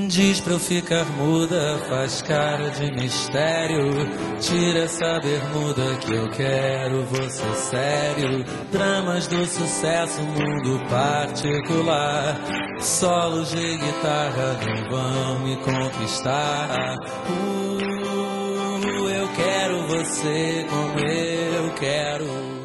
Diz pra eu ficar muda, faz cara de mistério. Tira essa bermuda que eu quero você sério. Dramas do sucesso, mundo particular. Solos de guitarra não vão me conquistar. Eu quero você como eu quero.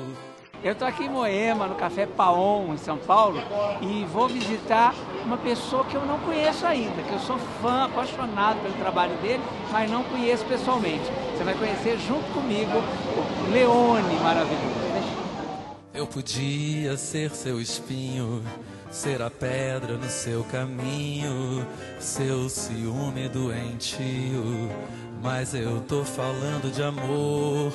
Eu estou aqui em Moema, no Café Paon, em São Paulo, e vou visitar uma pessoa que eu não conheço ainda, que eu sou fã, apaixonado pelo trabalho dele, mas não conheço pessoalmente. Você vai conhecer junto comigo o Leone maravilhoso. Eu podia ser seu espinho, ser a pedra no seu caminho, seu ciúme doentio, mas eu tô falando de amor.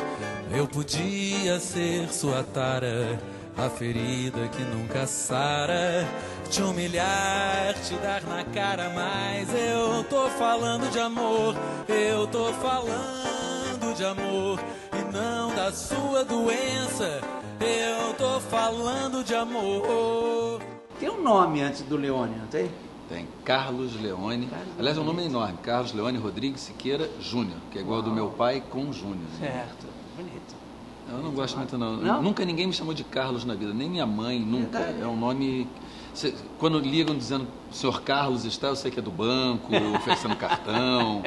Eu podia ser sua tara, a ferida que nunca sara, te humilhar, te dar na cara, mas eu tô falando de amor. Eu tô falando de amor e não da sua doença. Eu tô falando de amor. Tem um nome antes do Leone, não tem? Tem Carlos Leone. Aliás, é um nome enorme. Carlos Leone Rodrigues Siqueira Júnior, que é igual ao do meu pai com Júnior. Certo, bonito. Eu não gosto muito, não. Não? Nunca ninguém me chamou de Carlos na vida, nem minha mãe, nunca. Verdade. É um nome... Quando ligam dizendo senhor Carlos está, eu sei que é do banco, oferecendo cartão.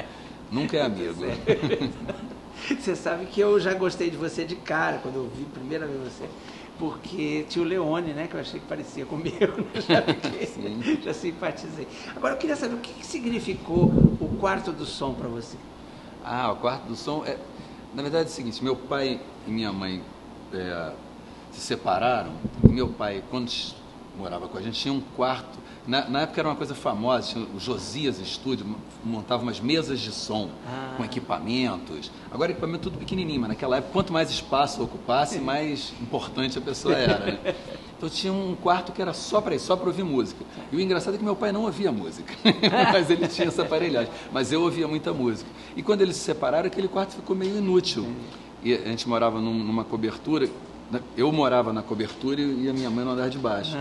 Nunca é amigo. Você sabe que eu já gostei de você de cara, quando eu vi a primeira vez você, porque tinha o Leone, né, que eu achei que parecia comigo, né? Já simpatizei. Agora eu queria saber o que significou o Quarto do Som para você? Ah, o Quarto do Som é... Na verdade é o seguinte, meu pai e minha mãe se separaram, e meu pai, quando morava com a gente, tinha um quarto. Na época era uma coisa famosa, tinha o Josias Estúdio, montava umas mesas de som com equipamentos. Agora equipamento tudo pequenininho, mas naquela época, quanto mais espaço ocupasse, mais importante a pessoa era, né? Então tinha um quarto que era só para isso, só para ouvir música. E o engraçado é que meu pai não ouvia música, mas ele tinha essa aparelhagem. Mas eu ouvia muita música. E quando eles se separaram, aquele quarto ficou meio inútil. E a gente morava numa cobertura. Eu morava na cobertura e a minha mãe no andar de baixo.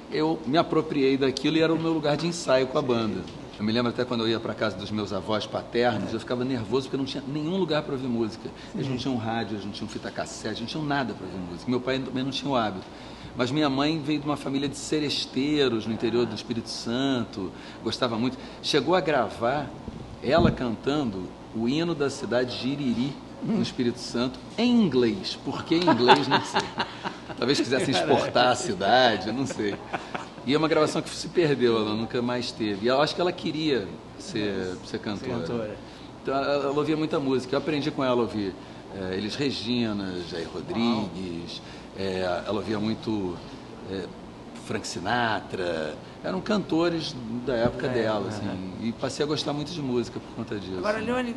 Eu me apropriei daquilo e era o meu lugar de ensaio com a banda. Eu me lembro até quando eu ia para casa dos meus avós paternos, eu ficava nervoso porque não tinha nenhum lugar para ouvir música. Eles não tinham rádio, eles não tinham fita cassete, não tinham nada para ouvir música. Meu pai também não tinha o hábito. Mas minha mãe veio de uma família de seresteiros no interior do Espírito Santo, gostava muito. Chegou a gravar ela cantando o hino da cidade de Iriri, no Espírito Santo, em inglês. Por que em inglês, não sei. Talvez quisessem exportar a cidade, não sei. E é uma gravação que se perdeu, ela nunca mais teve. E eu acho que ela queria ser cantora. Então ela ouvia muita música. Eu aprendi com ela a ouvir Elis Regina, Jair Rodrigues, ela ouvia muito Frank Sinatra. Eram cantores da época dela, assim, e passei a gostar muito de música por conta disso. Agora, Leone,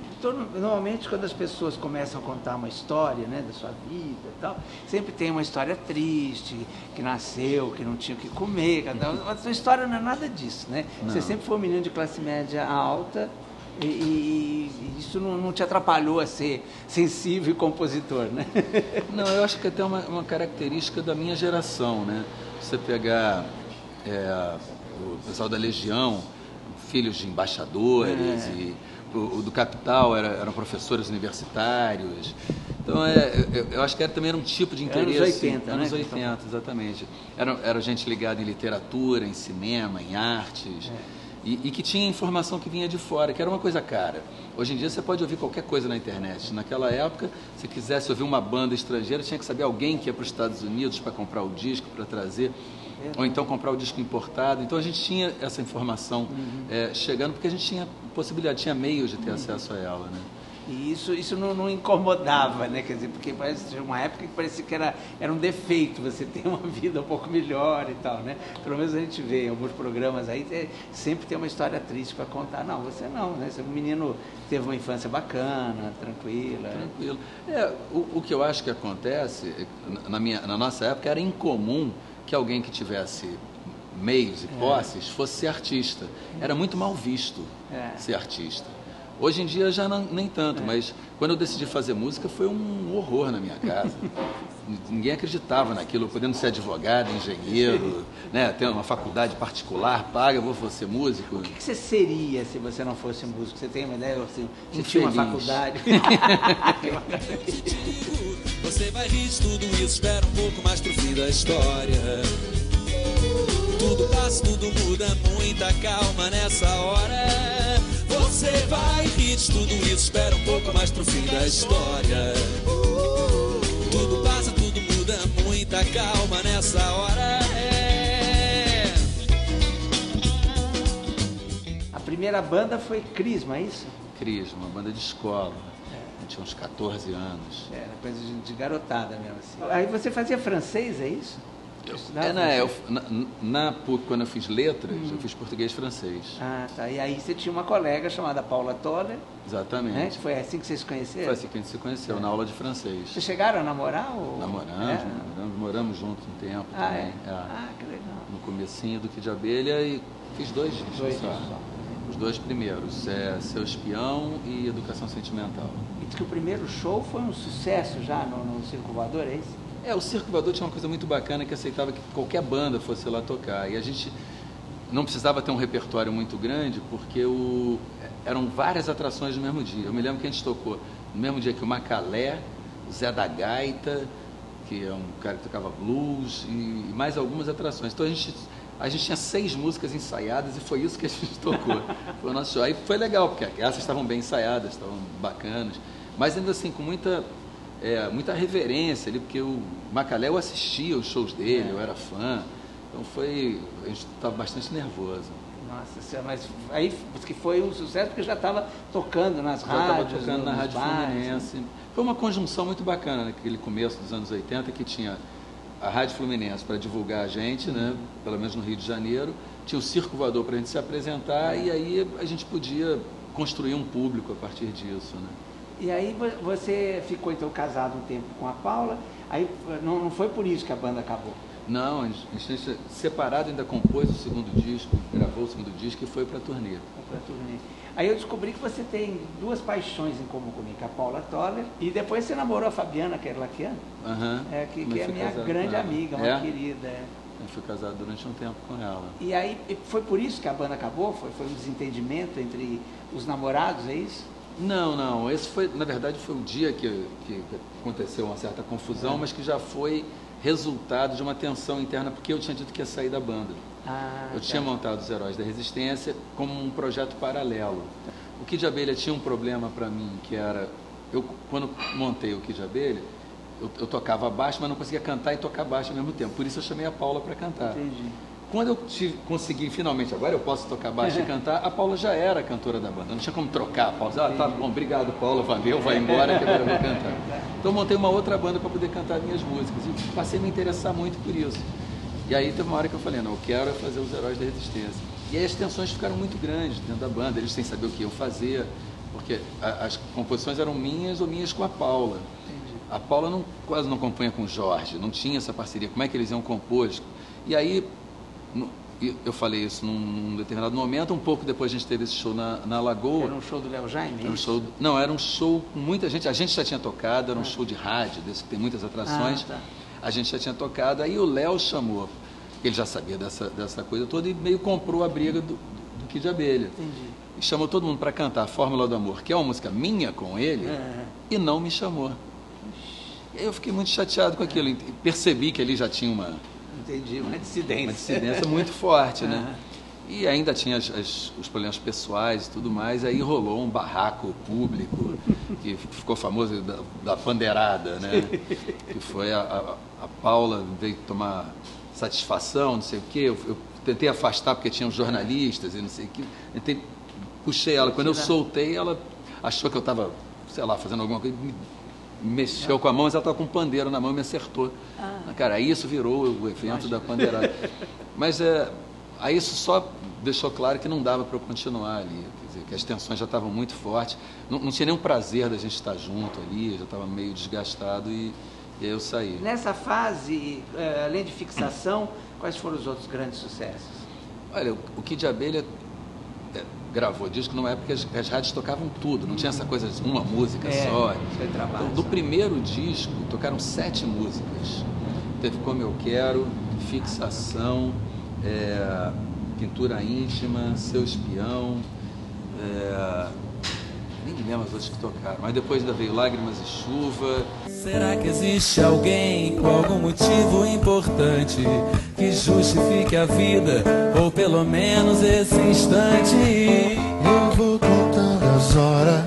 normalmente quando as pessoas começam a contar uma história, né, da sua vida e tal, sempre tem uma história triste, que nasceu, que não tinha o que comer, a sua história não é nada disso, né? Não. Você sempre foi um menino de classe média alta e isso não te atrapalhou a ser sensível e compositor, né? Não, eu acho que até uma característica da minha geração, né? Você pegar... o pessoal da Legião, filhos de embaixadores, e o do Capital eram professores universitários. Então, eu acho que também era um tipo de interesse... Anos 80, anos né? 80, exatamente. Era gente ligada em literatura, em cinema, em artes, e que tinha informação que vinha de fora, que era uma coisa cara. Hoje em dia você pode ouvir qualquer coisa na internet. Naquela época, se quisesse ouvir uma banda estrangeira, tinha que saber alguém que ia para os Estados Unidos para comprar o disco, para trazer... ou então comprar o disco importado. Então a gente tinha essa informação chegando, porque a gente tinha possibilidade, tinha meios de ter acesso a ela, né? E isso não incomodava, né? Quer dizer, porque parece uma época que parecia que era um defeito você ter uma vida um pouco melhor e tal, né? Pelo menos a gente vê em alguns programas aí, sempre tem uma história triste para contar. Não, você não, né? Você é um menino que teve uma infância bacana, tranquila. Tranquilo. O que eu acho que acontece, na nossa época, era incomum que alguém que tivesse meios e posses fosse ser artista. Era muito mal visto ser artista. Hoje em dia já nem tanto, mas quando eu decidi fazer música foi um horror na minha casa. Ninguém acreditava naquilo, podendo ser advogado, engenheiro, né, ter uma faculdade particular, paga, vou ser músico. O que você seria se você não fosse músico? Você tem uma ideia? Assim, você Infeliz. tinha uma faculdade? Você vai rir de tudo isso, espera um pouco mais pro fim da história. Tudo passa, tudo muda, muita calma nessa hora. Você vai rir de tudo isso, espera um pouco mais pro fim da história. Tudo passa, tudo muda, muita calma nessa hora. A primeira banda foi Crisma, é isso? Crisma, uma banda de escola. Eu tinha uns 14 anos. Era coisa de garotada mesmo assim. Aí você fazia francês, é isso? Na PUC, quando eu fiz letras, eu fiz português e francês. Ah, tá. E aí você tinha uma colega chamada Paula Toller. Exatamente. Né? Foi assim que vocês se conheceram? Foi assim que a gente se conheceu, na aula de francês. Vocês chegaram a namorar? Ou... Moramos juntos um tempo também. Ah, que legal. No comecinho do Kid de Abelha e fiz 2 discos só. Os 2 primeiros, Seu Espião e Educação Sentimental. E diz que o primeiro show foi um sucesso já no Circo Voador, é isso? O Circo Voador tinha uma coisa muito bacana que aceitava que qualquer banda fosse lá tocar. E a gente não precisava ter um repertório muito grande, porque eram várias atrações no mesmo dia. Eu me lembro que a gente tocou no mesmo dia que o Macalé, o Zé da Gaita, que é um cara que tocava blues, e mais algumas atrações. Então a gente tinha 6 músicas ensaiadas e foi isso que a gente tocou. Foi o nosso show. Aí foi legal, porque essas estavam bem ensaiadas, estavam bacanas, mas ainda assim com muita reverência ali, porque o Macalé eu assistia os shows dele, eu era fã, então a gente estava bastante nervoso. Nossa, mas aí que foi um sucesso porque já estava tocando nas rádios. Já estava tocando na Rádio Fluminense. Foi uma conjunção muito bacana naquele começo dos anos 80, que tinha a Rádio Fluminense para divulgar a gente, né, pelo menos no Rio de Janeiro, tinha o Circo Voador para a gente se apresentar, e aí a gente podia construir um público a partir disso, né. E aí você ficou então casado um tempo com a Paula, aí não foi por isso que a banda acabou? Não, a gente separado ainda compôs o segundo disco, gravou o segundo disco e foi para a turnê. Aí eu descobri que você tem 2 paixões em comum comigo, a Paula Toller, e depois você namorou a Fabiana Kerlakian, que é minha grande amiga, uma querida. Eu fui casado durante um tempo com ela. E aí foi por isso que a banda acabou? Foi um desentendimento entre os namorados, é isso? Não. Esse foi, na verdade, foi o dia que aconteceu uma certa confusão, mas que já foi resultado de uma tensão interna, porque eu tinha dito que ia sair da banda. Eu tinha montado os Heróis da Resistência como um projeto paralelo. O Kid de Abelha tinha um problema para mim, que era... quando montei o Kid de Abelha, eu tocava baixo, mas não conseguia cantar e tocar baixo ao mesmo tempo. Por isso eu chamei a Paula para cantar. Entendi. Quando eu consegui, finalmente, agora eu posso tocar baixo e cantar, a Paula já era a cantora da banda. Não tinha como trocar a Paula. Tá bom, obrigado, Paula, valeu, vai embora que agora eu vou cantar. Então eu montei uma outra banda para poder cantar minhas músicas. E passei a me interessar muito por isso. E aí teve uma hora que eu falei, não, eu quero fazer os Heróis da Resistência. E aí as tensões ficaram muito grandes dentro da banda, eles sem saber o que iam fazer, porque as composições eram minhas ou minhas com a Paula. Entendi. A Paula quase não compunha com o Jorge, não tinha essa parceria, como é que eles iam compor? E aí... eu falei isso num determinado momento, um pouco depois a gente teve esse show na Lagoa. Era um show do Léo Jaime? Era um show com muita gente, a gente já tinha tocado, era um show de rádio, desse que tem muitas atrações, a gente já tinha tocado, aí o Léo chamou, ele já sabia dessa coisa toda e meio comprou a briga do Kid de Abelha. Entendi. E chamou todo mundo para cantar a Fórmula do Amor, que é uma música minha com ele, e não me chamou. E aí eu fiquei muito chateado com aquilo, e percebi que ele já tinha uma dissidência muito forte, né? E ainda tinha os problemas pessoais e tudo mais, aí rolou um barraco público, que ficou famoso da pandeirada, né? Que foi a Paula veio tomar satisfação, não sei o quê, eu tentei afastar porque tinham jornalistas e não sei o quê, puxei ela, quando eu soltei, ela achou que eu estava, sei lá, fazendo alguma coisa, me mexeu com a mão, mas ela estava com um pandeiro na mão e me acertou. Cara, aí isso virou o evento da pandeirada. Mas aí isso só deixou claro que não dava para eu continuar ali, quer dizer, que as tensões já estavam muito fortes, não tinha nenhum prazer da gente estar junto ali, já estava meio desgastado e aí eu saí. Nessa fase, além de Fixação, quais foram os outros grandes sucessos? Olha, o Kid de Abelha gravou disco numa época que as rádios tocavam tudo, não tinha essa coisa de uma música só. Foi trabalho. Então, do primeiro disco, tocaram 7 músicas. Teve Como Eu Quero, Fixação, Pintura Íntima, Seu Espião, nem lembro as outras que tocaram, mas depois ainda veio Lágrimas e Chuva. Será que existe alguém com algum motivo importante que justifique a vida, ou pelo menos esse instante? Eu vou contando as horas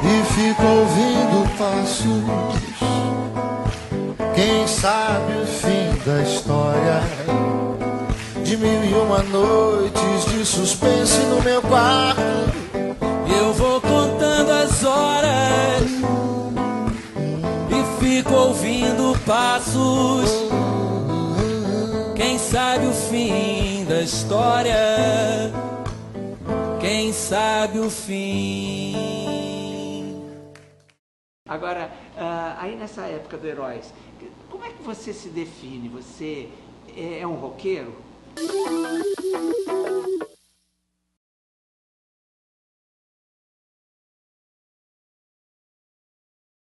e fico ouvindo passos. Quem sabe o fim da história de 1001 noites de suspense no meu quarto. Eu vou contando as horas e fico ouvindo passos. Quem sabe o fim da história? Quem sabe o fim? Agora, aí nessa época do Heróis, como é que você se define? Você é um roqueiro?